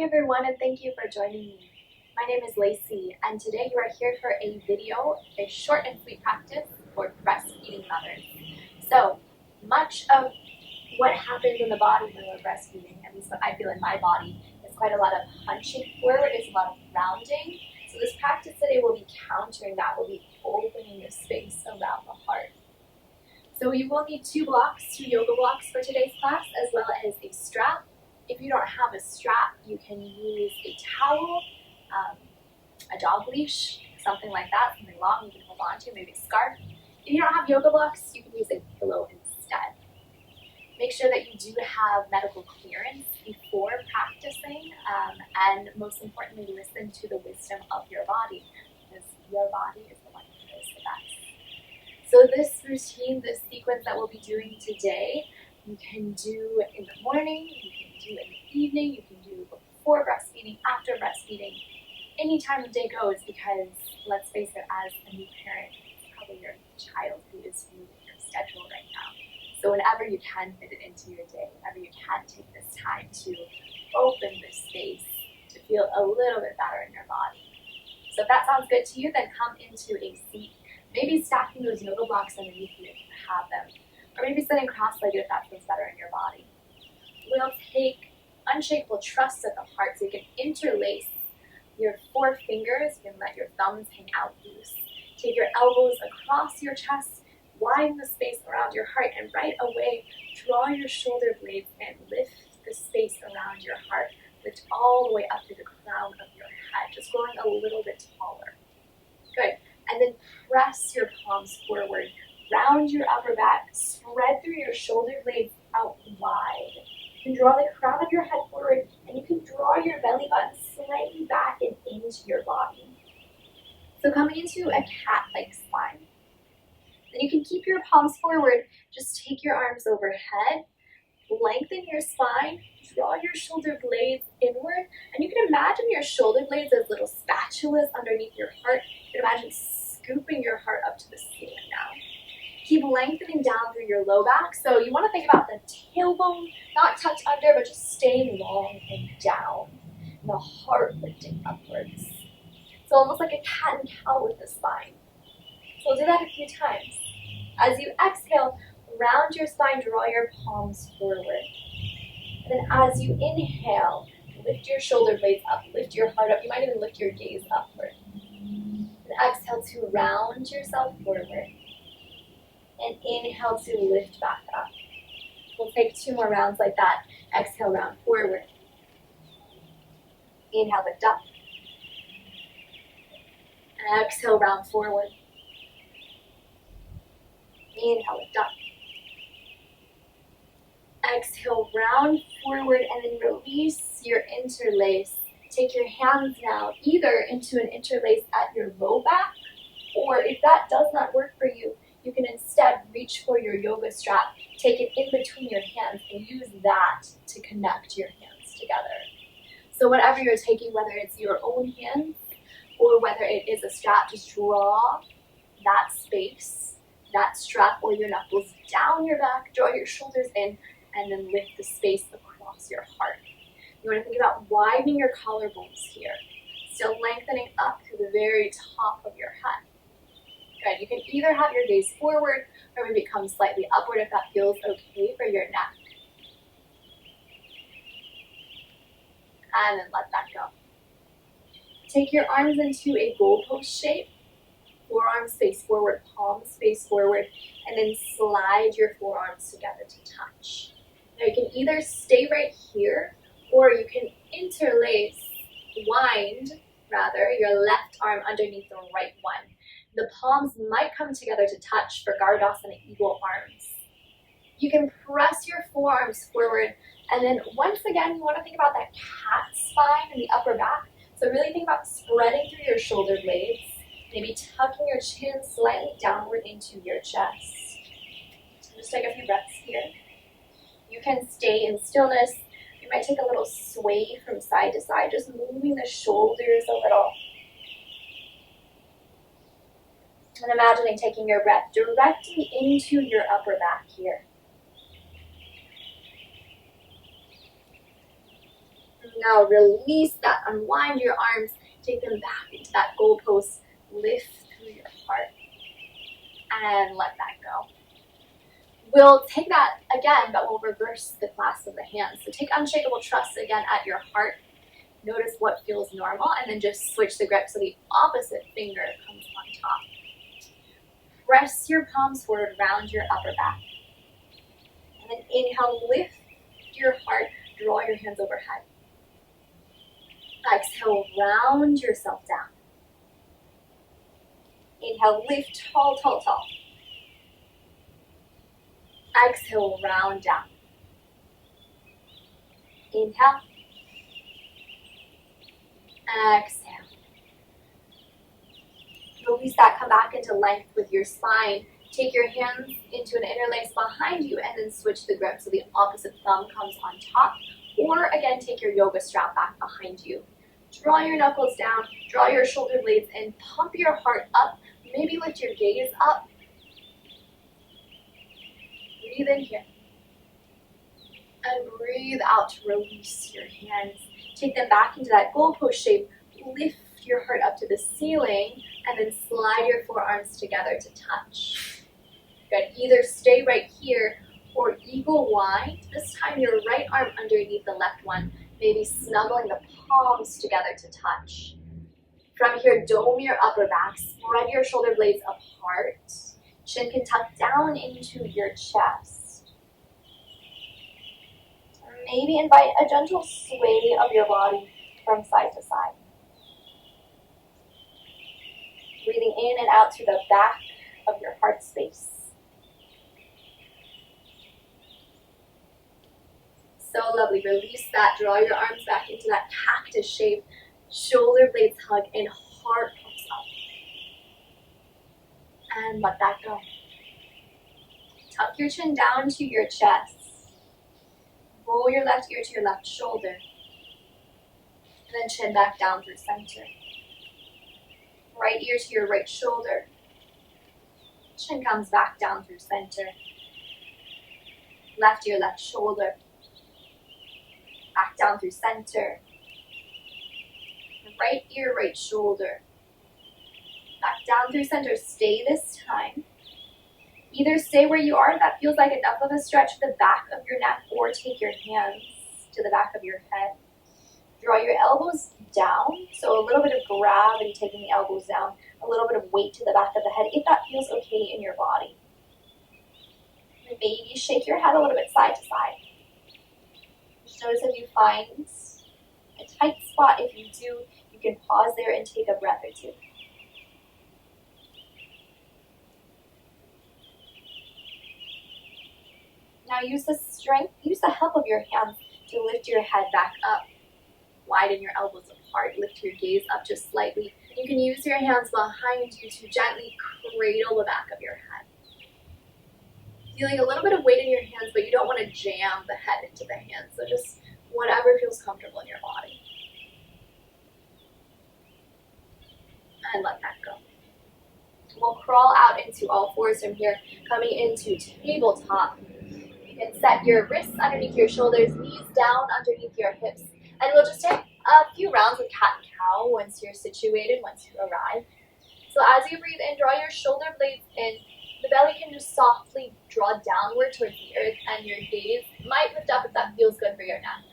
everyone, and thank you for joining me. My name is Lacey, and today you are here for a video, a short and sweet practice for breastfeeding mothers. So, much of what happens in the body when we're breastfeeding, at least what I feel in my body, is quite a lot of hunching forward, is a lot of rounding. So this practice today will be countering that, will be opening the space around the heart. So you will need two yoga blocks for today's class, as well as a strap. If you don't have a strap, you can use a towel, a dog leash, something like that, something long you can hold on to, maybe a scarf. If you don't have yoga blocks, you can use a pillow instead. Make sure that you do have medical clearance before practicing, and most importantly, listen to the wisdom of your body, because your body is the one who knows the best. So this routine, this sequence that we'll be doing today, you can do in the morning, you can do in the evening, you can do before breastfeeding, after breastfeeding, any time of day goes, because let's face it, as a new parent, it's probably your child who is ruling your schedule right now. So whenever you can fit it into your day, whenever you can take this time to open this space, to feel a little bit better in your body. So if that sounds good to you, then come into a seat, maybe stacking those yoga blocks underneath you if you have them, or maybe sitting cross-legged if that feels better in your body. We'll take unshakable trusts at the heart, so you can interlace your four fingers. You can let your thumbs hang out loose. Take your elbows across your chest, widen the space around your heart, and right away, draw your shoulder blades and lift the space around your heart. Lift all the way up to the crown of your head, just growing a little bit taller. Good. And then press your palms forward. Round your upper back, spread through your shoulder blades out wide. You can draw the crown of your head forward, and you can draw your belly button slightly back and into your body. So coming into a cat-like spine. Then you can keep your palms forward, just take your arms overhead, lengthen your spine, draw your shoulder blades inward, and you can imagine your shoulder blades as little spatulas underneath your heart. You can imagine scooping your heart up to the ceiling now. Keep lengthening down through your low back. So you want to think about the tailbone, not tucked under, but just staying long and down. And the heart lifting upwards. So almost like a cat and cow with the spine. So we'll do that a few times. As you exhale, round your spine, draw your palms forward. And then as you inhale, lift your shoulder blades up, lift your heart up. You might even lift your gaze upward. And exhale to round yourself forward. And inhale to lift back up. We'll take two more rounds like that. Exhale, round forward. Inhale, lift up. And exhale, round forward. Inhale, lift up. Exhale, round forward, and then release your interlace. Take your hands now either into an interlace at your low back, or if that does not work for you, you can instead reach for your yoga strap, take it in between your hands, and use that to connect your hands together. So whatever you're taking, whether it's your own hands or whether it is a strap, just draw that space, that strap or your knuckles down your back, draw your shoulders in, and then lift the space across your heart. You want to think about widening your collarbones here, still lengthening up to the very top of your head. Good. You can either have your gaze forward or maybe come slightly upward if that feels okay for your neck. And then let that go. Take your arms into a goalpost shape. Forearms face forward, palms face forward, and then slide your forearms together to touch. Now you can either stay right here, or you can wind your left arm underneath the right one. The palms might come together to touch for Gardasana Eagle arms. You can press your forearms forward, and then once again, you want to think about that cat spine in the upper back. So really think about spreading through your shoulder blades, maybe tucking your chin slightly downward into your chest. So just take a few breaths here. You can stay in stillness. You might take a little sway from side to side, just moving the shoulders a little. And imagining taking your breath directly into your upper back here. Now release that, unwind your arms, take them back into that goalpost, lift through your heart, and let that go. We'll take that again, but we'll reverse the clasp of the hands. So take unshakable trust again at your heart. Notice what feels normal, and then just switch the grip so the opposite finger comes on top. Press your palms forward, round your upper back. And then inhale, lift your heart, draw your hands overhead. Exhale, round yourself down. Inhale, lift tall, tall, tall. Exhale, round down. Inhale. Exhale. Release that, come back into length with your spine. Take your hands into an interlace behind you and then switch the grip so the opposite thumb comes on top. Or again, take your yoga strap back behind you. Draw your knuckles down, draw your shoulder blades in, pump your heart up, maybe lift your gaze up. Breathe in here. And breathe out to release your hands. Take them back into that goalpost shape. Lift your heart up to the ceiling and then slide your forearms together to touch. Good. Either stay right here or eagle wide. This time your right arm underneath the left one, maybe snuggling the palms together to touch. From here, dome your upper back, spread your shoulder blades apart. Chin can tuck down into your chest. Maybe invite a gentle sway of your body from side to side. Breathing in and out through the back of your heart space. So lovely. Release that. Draw your arms back into that cactus shape. Shoulder blades hug and heart comes up. And let that go. Tuck your chin down to your chest. Roll your left ear to your left shoulder. And then chin back down through center. Right ear to your right shoulder. Chin comes back down through center. Left ear, left shoulder. Back down through center. Right ear, right shoulder. Back down through center. Stay this time. Either stay where you are, if that feels like enough of a stretch to the back of your neck, or take your hands to the back of your head. Draw your elbows down, so a little bit of gravity taking the elbows down, a little bit of weight to the back of the head, if that feels okay in your body. Maybe shake your head a little bit side to side. Just notice if you find a tight spot. If you do, you can pause there and take a breath or two. Now use the strength, use the help of your hands to lift your head back up. Widen your elbows apart, lift your gaze up just slightly. You can use your hands behind you to gently cradle the back of your head. Feeling a little bit of weight in your hands, but you don't want to jam the head into the hands. So just whatever feels comfortable in your body. And let that go. We'll crawl out into all fours from here, coming into tabletop. You can set your wrists underneath your shoulders, knees down underneath your hips. And we'll just take a few rounds of cat and cow once you're situated, once you arrive. So as you breathe in, draw your shoulder blades in. The belly can just softly draw downward towards the earth, and your gaze might lift up if that feels good for your neck.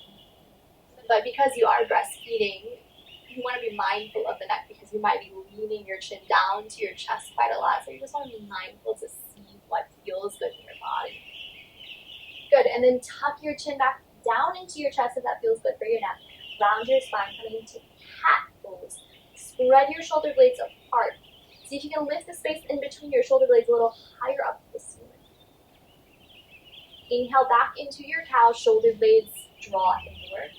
But because you are breastfeeding, you want to be mindful of the neck because you might be leaning your chin down to your chest quite a lot. So you just want to be mindful to see what feels good in your body. Good, and then tuck your chin back down into your chest if that feels good for your neck. Round your spine, coming into cat pose. Spread your shoulder blades apart. See if you can lift the space in between your shoulder blades a little higher up to the ceiling. Inhale back into your cow, shoulder blades draw inward.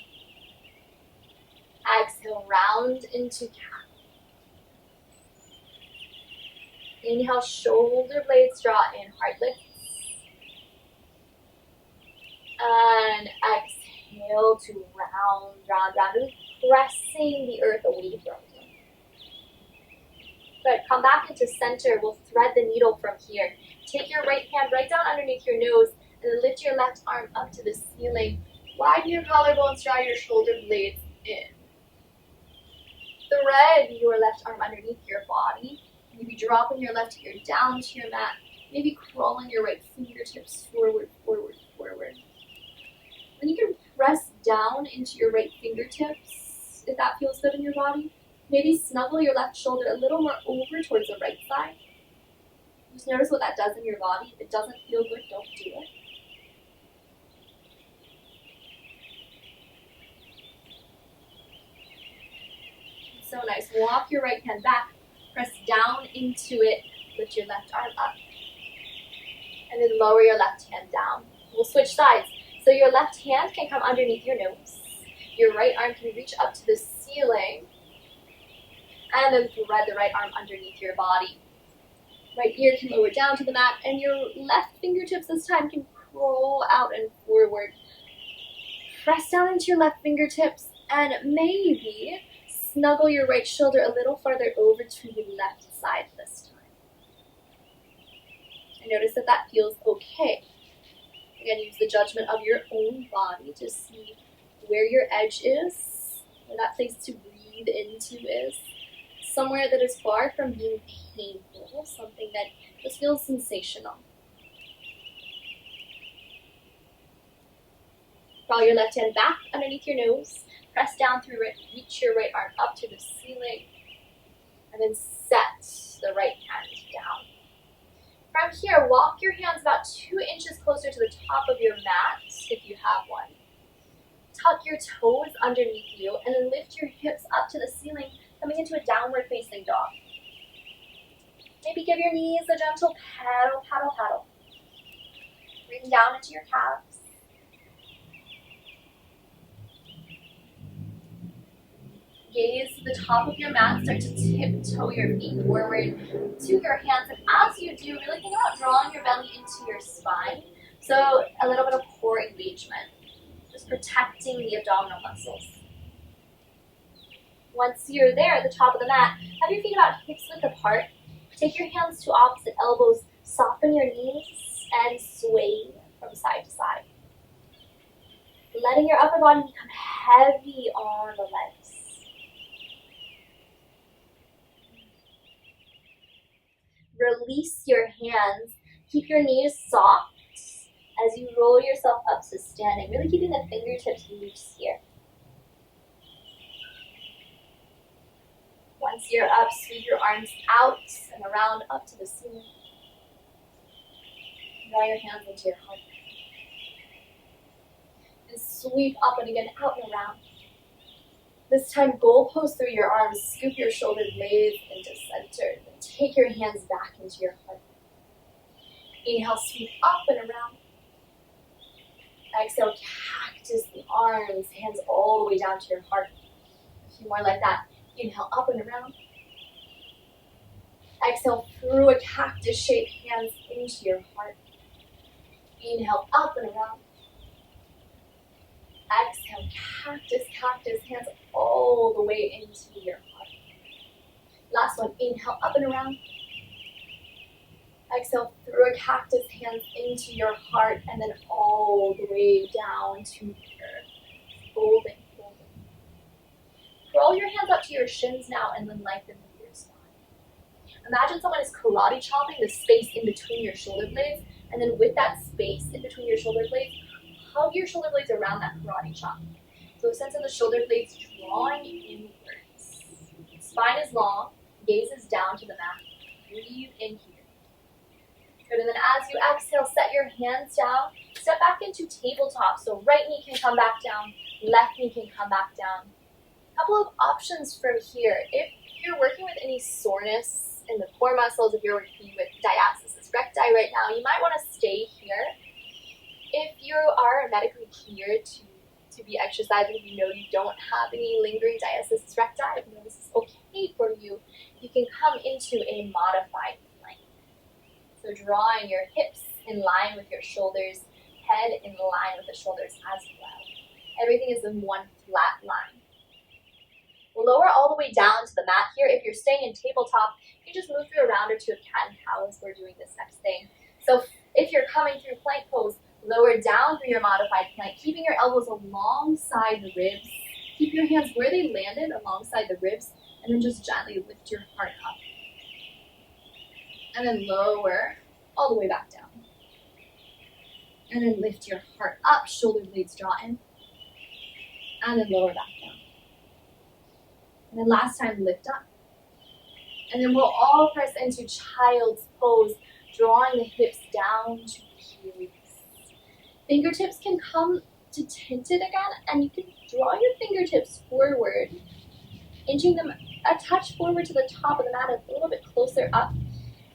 Exhale, round into cat. Inhale, shoulder blades draw in, heart lifts. And exhale to round, really pressing the earth away from you. Good, come back into center. We'll thread the needle from here. Take your right hand right down underneath your nose and then lift your left arm up to the ceiling. Widen your collarbones, draw your shoulder blades in. Thread your left arm underneath your body. Maybe dropping your left ear down to your mat. Maybe crawling your right fingertips forward, forward, forward. Then you can press down into your right fingertips if that feels good in your body. Maybe snuggle your left shoulder a little more over towards the right side. Just notice what that does in your body. If it doesn't feel good, don't do it. So nice. Walk your right hand back. Press down into it. Lift your left arm up. And then lower your left hand down. We'll switch sides. So your left hand can come underneath your nose. Your right arm can reach up to the ceiling. And then thread the right arm underneath your body. Right ear can lower down to the mat. And your left fingertips this time can crawl out and forward. Press down into your left fingertips. And maybe snuggle your right shoulder a little farther over to the left side this time. And notice that that feels okay. Again, use the judgment of your own body to see where your edge is, where that place to breathe into is. Somewhere that is far from being painful, something that just feels sensational. Crawl your left hand back underneath your nose. Press down through it, reach your right arm up to the ceiling, and then set the right hand down. From here, walk your hands about 2 inches closer to the top of your mat, if you have one. Tuck your toes underneath you, and then lift your hips up to the ceiling, coming into a downward facing dog. Maybe give your knees a gentle paddle, paddle, paddle. Bring down into your calves. Gaze to the top of your mat, start to tiptoe your feet forward to your hands. And as you do, really think about drawing your belly into your spine. So a little bit of core engagement, just protecting the abdominal muscles. Once you're there at the top of the mat, have your feet about hips width apart. Take your hands to opposite elbows, soften your knees, and sway from side to side. Letting your upper body become heavy on the legs. Release your hands. Keep your knees soft as you roll yourself up to standing. Really keeping the fingertips loose here. Once you're up, sweep your arms out and around up to the ceiling. Draw your hands into your heart. And sweep up and again out and around. This time, goalpost through your arms. Scoop your shoulder blades into center. Then take your hands back into your heart. Inhale, sweep up and around. Exhale, cactus the arms, hands all the way down to your heart. A few more like that. Inhale, up and around. Exhale, through a cactus shape, hands into your heart. Inhale, up and around. Exhale, cactus, cactus, hands all the way into your heart. Last one, inhale, up and around. Exhale, through a cactus, hands into your heart, and then all the way down to the earth. Folding, folding. Roll your hands up to your shins now, and then lengthen through your spine. Imagine someone is karate chopping the space in between your shoulder blades, and then with that space in between your shoulder blades, hug your shoulder blades around that karate chop. So a sense of the shoulder blades drawing inwards. Spine is long, gaze is down to the mat. Breathe in here. Good, and then as you exhale, set your hands down. Step back into tabletop. So right knee can come back down, left knee can come back down. A couple of options from here. If you're working with any soreness in the core muscles, if you're working with diastasis recti right now, you might want to stay here. If you are medically cleared to be exercising, if you know you don't have any lingering diastasis recti, if you know this is okay for you, you can come into a modified plank. So drawing your hips in line with your shoulders, head in line with the shoulders as well. Everything is in one flat line. We'll lower all the way down to the mat here. If you're staying in tabletop, you can just move through a round or two of cat and cow as we're doing this next thing. So if you're coming through plank pose, Lower down through your modified plank, keeping your elbows alongside the ribs. Keep your hands where they landed alongside the ribs, and then just gently lift your heart up. And then lower all the way back down. And then lift your heart up, shoulder blades draw in. And then lower back down. And then last time, lift up. And then we'll all press into child's pose, drawing the hips down to heels. Fingertips can come to tinted again, and you can draw your fingertips forward, inching them a touch forward to the top of the mat, a little bit closer up.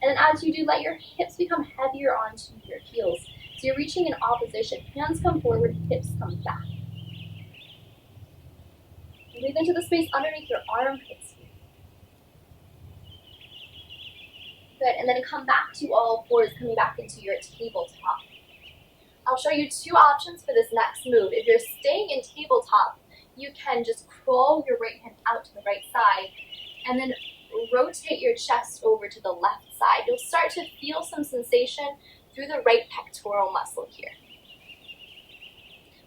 And then as you do, let your hips become heavier onto your heels. So you're reaching in opposition. Hands come forward, hips come back. Breathe into the space underneath your armpits here. Good, and then come back to all fours, coming back into your tabletop. I'll show you two options for this next move. If you're staying in tabletop, you can just crawl your right hand out to the right side and then rotate your chest over to the left side. You'll start to feel some sensation through the right pectoral muscle here.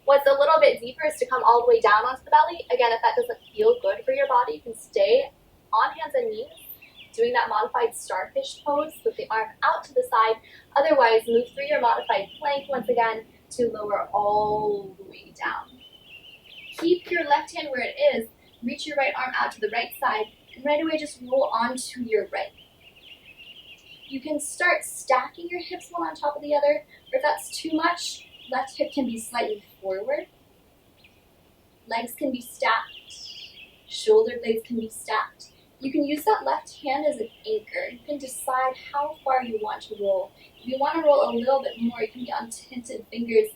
What's a little bit deeper is to come all the way down onto the belly. Again, if that doesn't feel good for your body, you can stay on hands and knees, doing that modified starfish pose with the arm out to the side. Otherwise, move through your modified plank once again to lower all the way down. Keep your left hand where it is. Reach your right arm out to the right side, and right away just roll onto your right. You can start stacking your hips one on top of the other, or if that's too much, left hip can be slightly forward. Legs can be stacked. Shoulder blades can be stacked. You can use that left hand as an anchor. You can decide how far you want to roll. If you want to roll a little bit more, you can get on tinted fingers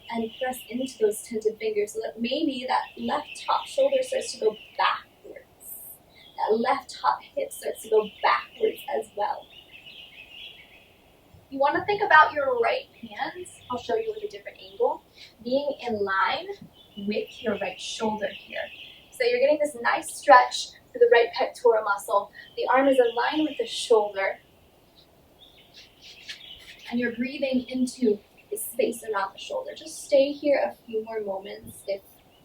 and press into those tinted fingers so that maybe that left top shoulder starts to go backwards. That left top hip starts to go backwards as well. You want to think about your right hand, I'll show you with a different angle, being in line with your right shoulder here. So you're getting this nice stretch through the right pectoral muscle. The arm is in line with the shoulder. And you're breathing into the space around the shoulder. Just stay here a few more moments if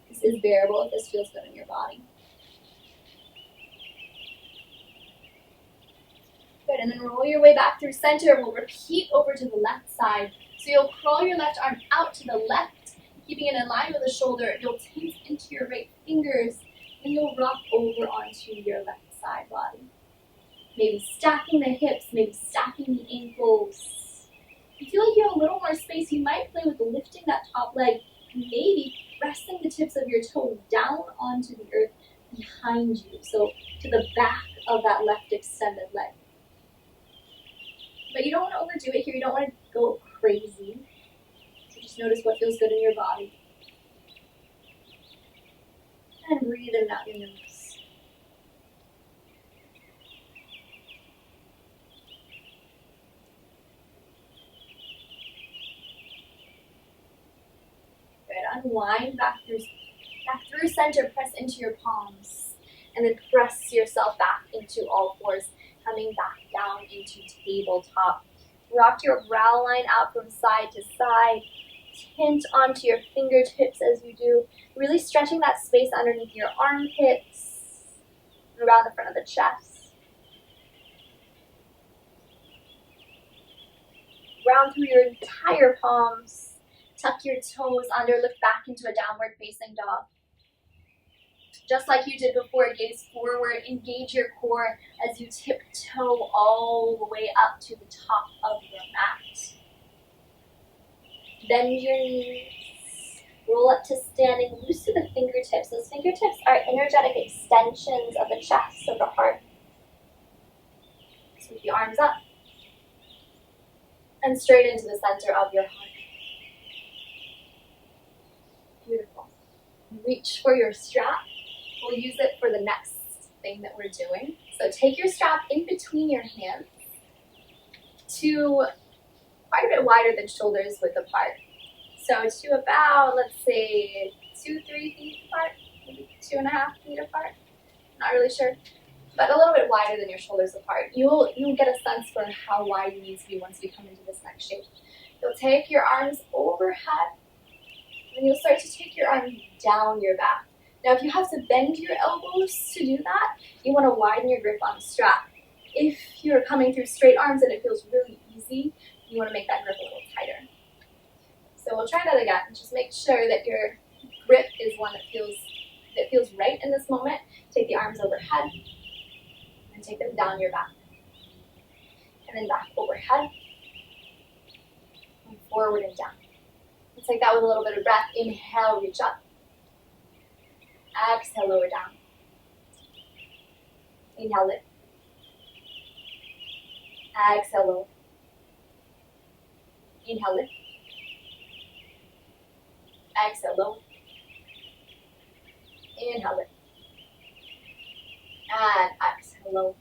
this is bearable, if this feels good in your body. Good, and then roll your way back through center. We'll repeat over to the left side. So you'll crawl your left arm out to the left, keeping it in line with the shoulder. You'll tint into your right fingers, and you'll rock over onto your left side body. Maybe stacking the hips, maybe stacking the ankles. If you feel like you have a little more space, you might play with lifting that top leg, maybe pressing the tips of your toes down onto the earth behind you, so to the back of that left extended leg. But you don't want to overdo it here. You don't want to go crazy. So just notice what feels good in your body. And breathe in out your nose. Good. Unwind back through center. Press into your palms. And then press yourself back into all fours, coming back down into tabletop. Rock your brow line out from side to side. Tint onto your fingertips as you do, really stretching that space underneath your armpits, around the front of the chest. Round through your entire palms. Tuck your toes under, lift back into a downward facing dog. Just like you did before, gaze forward, engage your core as you tiptoe all the way up to the top of your mat. Bend your knees, roll up to standing, loosen the fingertips. Those fingertips are energetic extensions of the chest, of the heart. Sweep the arms up and straight into the center of your heart. Beautiful. Reach for your strap. We'll use it for the next thing that we're doing. So take your strap in between your hands to quite a bit wider than shoulders width apart. So to about, let's say, 2-3 feet apart, maybe 2.5 feet apart. Not really sure, but a little bit wider than your shoulders apart. You'll get a sense for how wide you need to be once we come into this next shape. You'll take your arms overhead, and you'll start to take your arms down your back. Now, if you have to bend your elbows to do that, you want to widen your grip on the strap. If you're coming through straight arms and it feels really easy, you want to make that grip a little tighter. So we'll try that again. Just make sure that your grip is one that feels right in this moment. Take the arms overhead and take them down your back. And then back overhead and forward and down. Let's take that with a little bit of breath. Inhale, reach up. Exhale, lower down. Inhale, lift. Exhale, lower. Inhale, lift. Exhale, lower. Inhale, lift. And exhale, lower.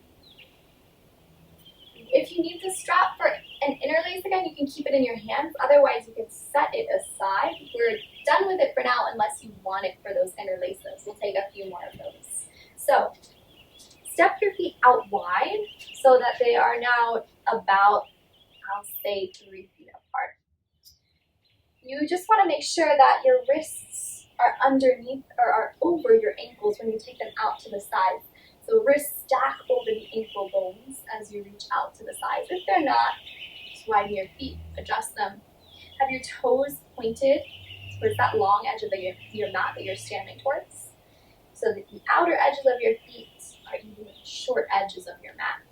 If you need the strap for an interlace again, you can keep it in your hands. Otherwise, you can set it aside. We're done with it for now unless you want it for those interlaces. We'll take a few more of those. So, step your feet out wide so that they are now about, I'll say, 3 feet apart. You just want to make sure that your wrists are underneath or are over your ankles when you take them out to the side. So wrists stack over the ankle bones as you reach out to the sides. If they're not, just widen your feet, adjust them. Have your toes pointed towards that long edge of your mat that you're standing towards, so that the outer edges of your feet are even the short edges of your mat.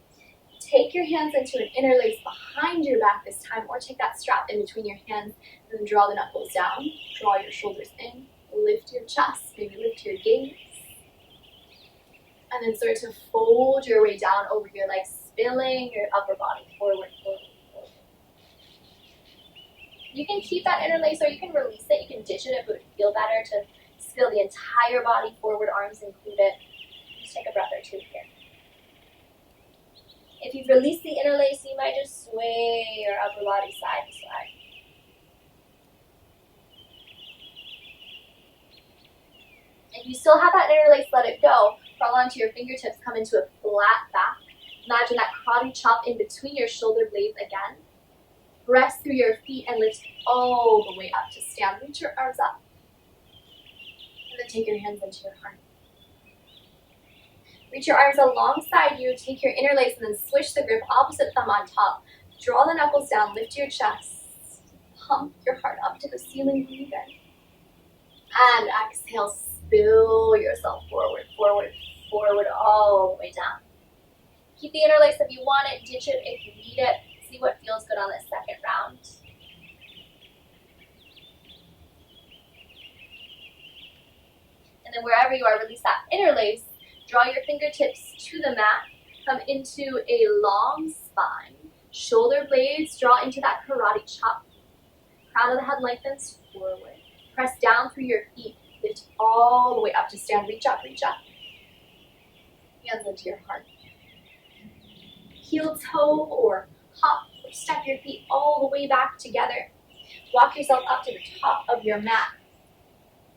Take your hands into an interlace behind your back this time, or take that strap in between your hands, and then draw the knuckles down, draw your shoulders in, lift your chest, maybe lift your gaze. And then start to fold your way down over your legs, spilling your upper body forward, forward, forward. You can keep that interlace or you can release it. You can ditch it if it would feel better to spill the entire body forward, arms included. Just take a breath or two here. If you've released the interlace, you might just sway your upper body side to side. If you still have that interlace, let it go. Crawl onto your fingertips, come into a flat back. Imagine that karate chop in between your shoulder blades again. Press through your feet and lift all the way up to stand. Reach your arms up. And then take your hands into your heart. Reach your arms alongside you. Take your interlace and then switch the grip, opposite thumb on top. Draw the knuckles down, lift your chest. Pump your heart up to the ceiling, breathe in. And exhale, spill yourself forward, forward, forward, all the way down. Keep the interlace if you want it, ditch it if you need it. See what feels good on this second round. And then wherever you are, release that interlace. Draw your fingertips to the mat. Come into a long spine. Shoulder blades draw into that karate chop. Crown of the head lengthens forward. Press down through your feet. Lift all the way up to stand. Reach up, reach up. Hands into your heart. Heel toe or hop or step your feet all the way back together. Walk yourself up to the top of your mat.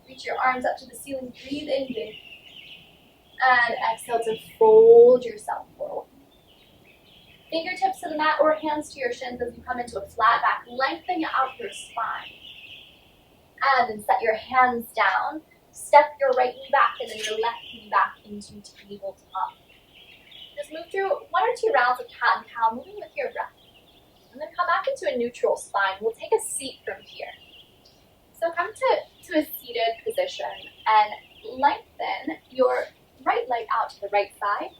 Reach your arms up to the ceiling. Breathe in big. And exhale to fold yourself forward. Fingertips to the mat or hands to your shins as you come into a flat back. Lengthen out your spine. And then set your hands down. Step your right knee back and then your left knee back into tabletop. Just move through 1 or 2 rounds of cat and cow, moving with your breath. And then come back into a neutral spine. We'll take a seat from here. So come to a seated position and lengthen your right leg out to the right side.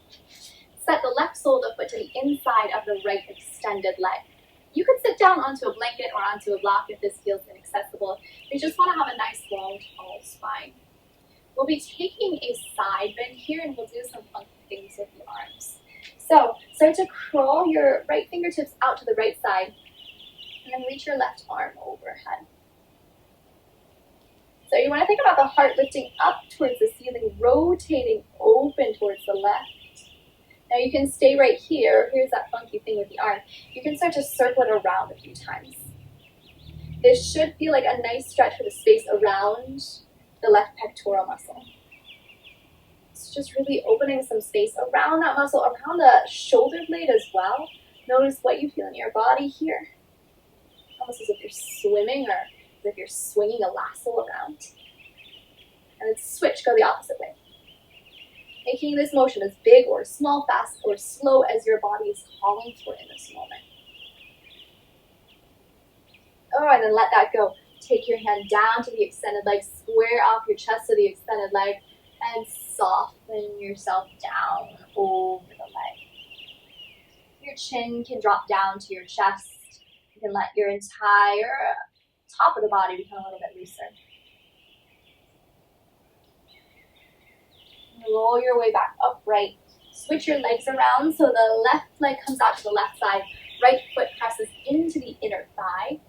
Set the left sole of the foot to the inside of the right extended leg. You could sit down onto a blanket or onto a block if this feels inaccessible. You just want to have a nice, long, tall spine. We'll be taking a side bend here and we'll do some funky things with the arms. So start to crawl your right fingertips out to the right side and then reach your left arm overhead. So you want to think about the heart lifting up towards the ceiling, rotating open towards the left. Now you can stay right here. Here's that funky thing with the arm. You can start to circle it around a few times. This should feel like a nice stretch for the space around the left pectoral muscle. It's just really opening some space around that muscle, around the shoulder blade as well. Notice what you feel in your body here. almost as if you're swimming or as if you're swinging a lasso around. And then switch, go the opposite way. Making this motion as big or small, fast or slow as your body is calling for in this moment. Oh, and then let that go. Take your hand down to the extended leg, square off your chest to the extended leg, and soften yourself down over the leg. Your chin can drop down to your chest. You can let your entire top of the body become a little bit looser. Roll your way back upright. Switch your legs around so the left leg comes out to the left side. Right foot presses into the inner thigh.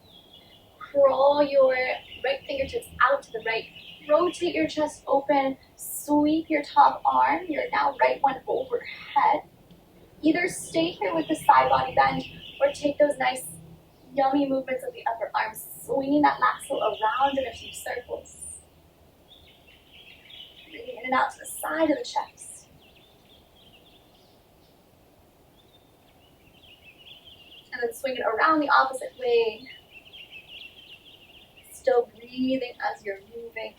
Crawl your right fingertips out to the right. Rotate your chest open. Sweep your top arm, your now right one overhead. Either stay here with the side body bend or take those nice yummy movements of the upper arm, swinging that lasso around in a few circles. Breathing in and out to the side of the chest. And then swing it around the opposite way. Still breathing as you're moving.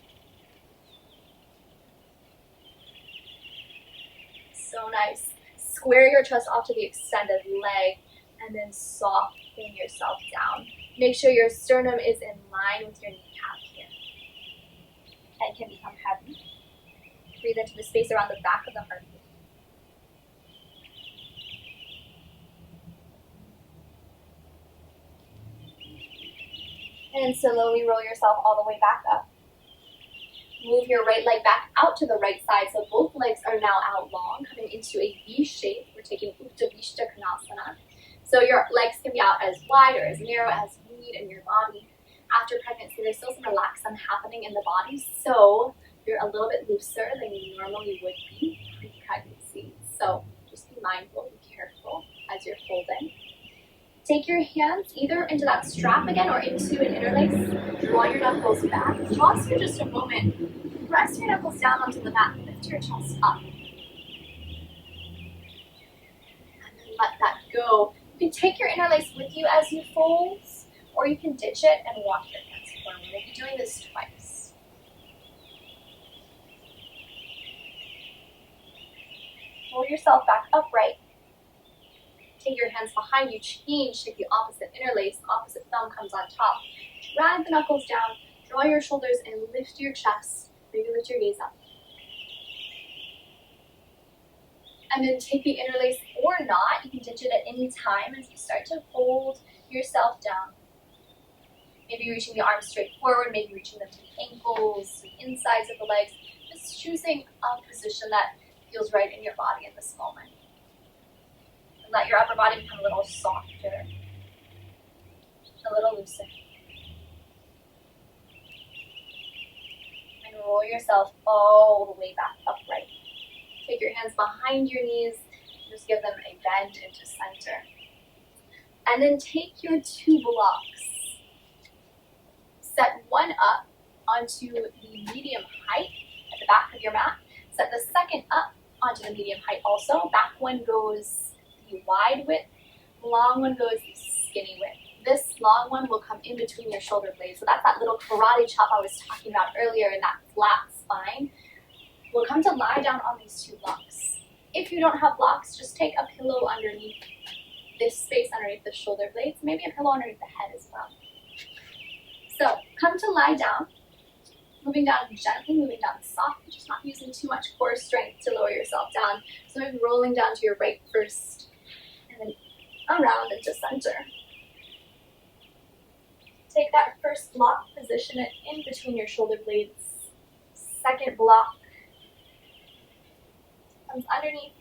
So nice. Square your chest off to the extended leg and then soften yourself down. Make sure your sternum is in line with your kneecap here. Head can become heavy. Breathe into the space around the back of the heart. And slowly roll yourself all the way back up. Move your right leg back out to the right side so both legs are now out long, coming into a V shape. We're taking Uttanasana Konasana. So your legs can be out as wide or as narrow as you need in your body. After pregnancy, there's still some relaxation happening in the body, so you're a little bit looser than you normally would be pre-pregnancy. So just be mindful, be careful as you're holding. Take your hands either into that strap again or into an interlace. Draw your knuckles back. Pause for just a moment. Press your knuckles down onto the mat. Lift your chest up. And then let that go. You can take your interlace with you as you fold, or you can ditch it and walk your hands forward. We'll be doing this twice. Roll yourself back upright. Take your hands behind you, change, take the opposite interlace, opposite thumb comes on top. Drag the knuckles down, draw your shoulders and lift your chest. Maybe lift your gaze up. And then take the interlace or not, you can ditch it at any time as you start to fold yourself down. Maybe reaching the arms straight forward, maybe reaching them to the ankles, the insides of the legs. Just choosing a position that feels right in your body in this moment. Let your upper body become a little softer, a little looser. And roll yourself all the way back upright. Take your hands behind your knees, just give them a bend into center. And then take your two blocks. Set one up onto the medium height at the back of your mat. Set the second up onto the medium height also. Back one goes the wide width, long one goes the skinny width. This long one will come in between your shoulder blades. So that's that little karate chop I was talking about earlier in that flat spine. We'll come to lie down on these two blocks. If you don't have blocks, just take a pillow underneath this space underneath the shoulder blades, maybe a pillow underneath the head as well. So come to lie down, moving down gently, moving down softly, just not using too much core strength to lower yourself down. So maybe rolling down to your right first, and then around into center. Take that first block, position it in between your shoulder blades. Second block comes underneath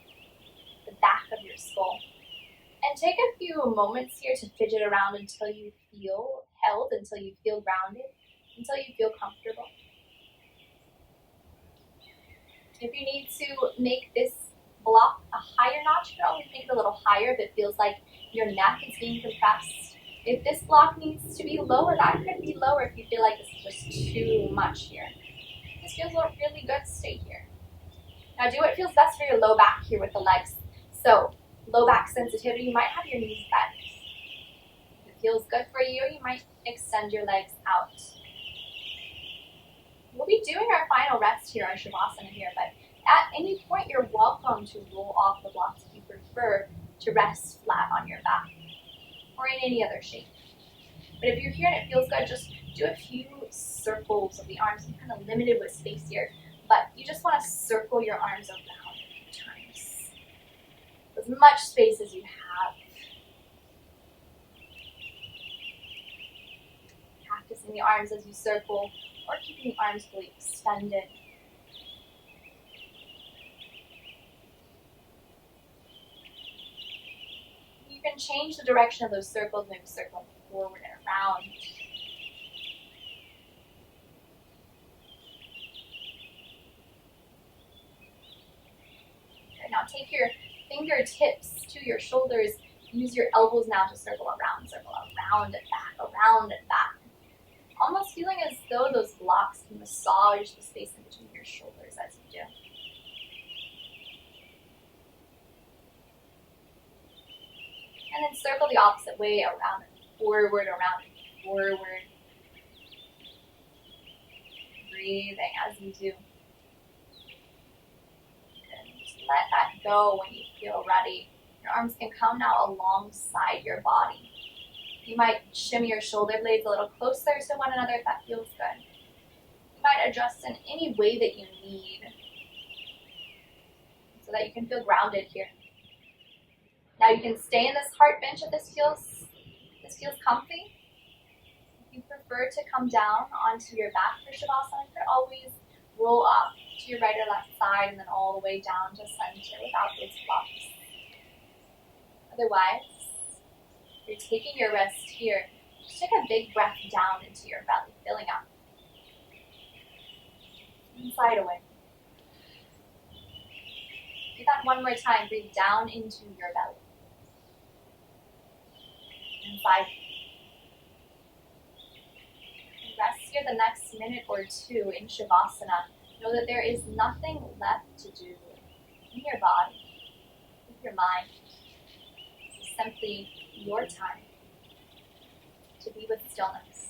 the back of your skull. And take a few moments here to fidget around until you feel held, until you feel grounded, until you feel comfortable. If you need to make this block a higher notch, you can always make it a little higher if it feels like your neck is being compressed. If this block needs to be lower, that could be lower if you feel like this is just too much here. If this feels really good, stay here. Now do what feels best for your low back here with the legs. So low back sensitivity, you might have your knees bent. If it feels good for you, you might extend your legs out. We'll be doing our final rest here, our Shavasana here, but at any point you're welcome to roll off the blocks if you prefer to rest flat on your back or in any other shape. But if you're here and it feels good, just do a few circles of the arms. I'm kind of limited with space here, but you just want to circle your arms around a few times. As much space as you have. Practicing the arms as you circle or keeping the arms fully extended. You can change the direction of those circles, maybe circle forward and around. Okay, now take your fingertips to your shoulders. Use your elbows now to circle around and back. Almost feeling as though those blocks can massage the space in between your shoulders as you do. And then circle the opposite way, around and forward, around and forward. Breathing as you do. And just let that go when you feel ready. Your arms can come now alongside your body. You might shimmy your shoulder blades a little closer to one another if that feels good. You might adjust in any way that you need so that you can feel grounded here. Now you can stay in this heart bench if this feels comfy. If you prefer to come down onto your back for Shavasana, you could always roll up to your right or left side and then all the way down to center without those blocks. Otherwise, you're taking your rest here. Just take a big breath down into your belly, filling up. Inside away. Do that one more time. Breathe down into your belly. Inside. Rest here the next minute or two in Shavasana. Know that there is nothing left to do in your body, with your mind. This is simply your time to be with stillness.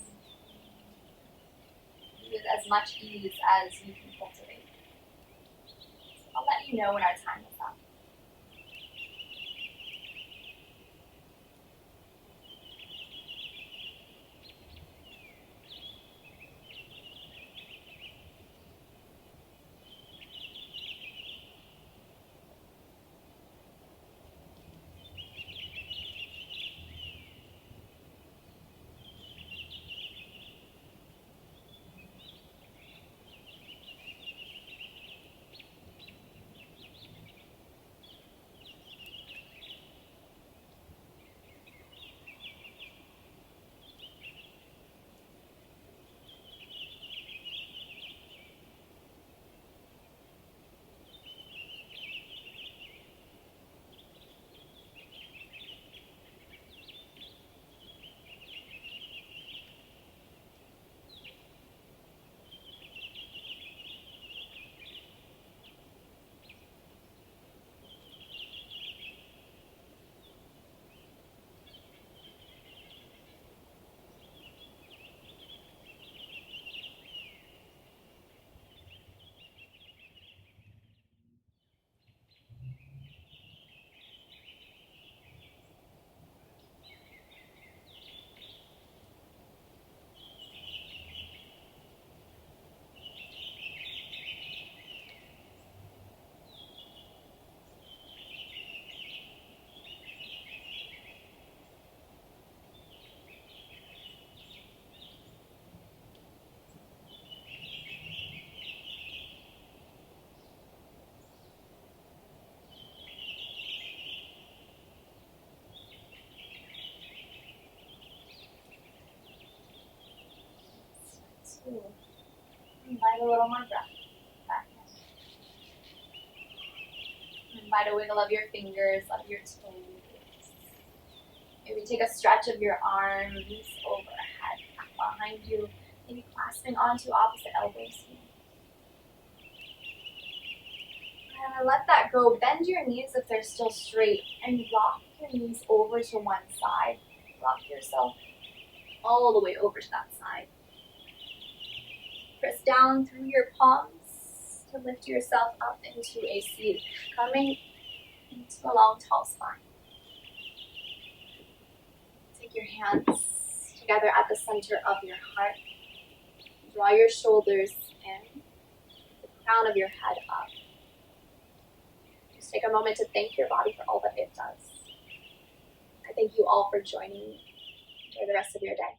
With as much ease as you can cultivate. So I'll let you know when our time is up. Invite a little more breath back in. Invite a wiggle of your fingers, of your toes. Maybe take a stretch of your arms overhead, back behind you, maybe clasping onto opposite elbows here. And let that go. Bend your knees if they're still straight and rock your knees over to one side. Rock yourself all the way over to that side. Press down through your palms to lift yourself up into a seat, coming into a long, tall spine. Take your hands together at the center of your heart. Draw your shoulders in, the crown of your head up. Just take a moment to thank your body for all that it does. I thank you all for joining me. Enjoy the rest of your day.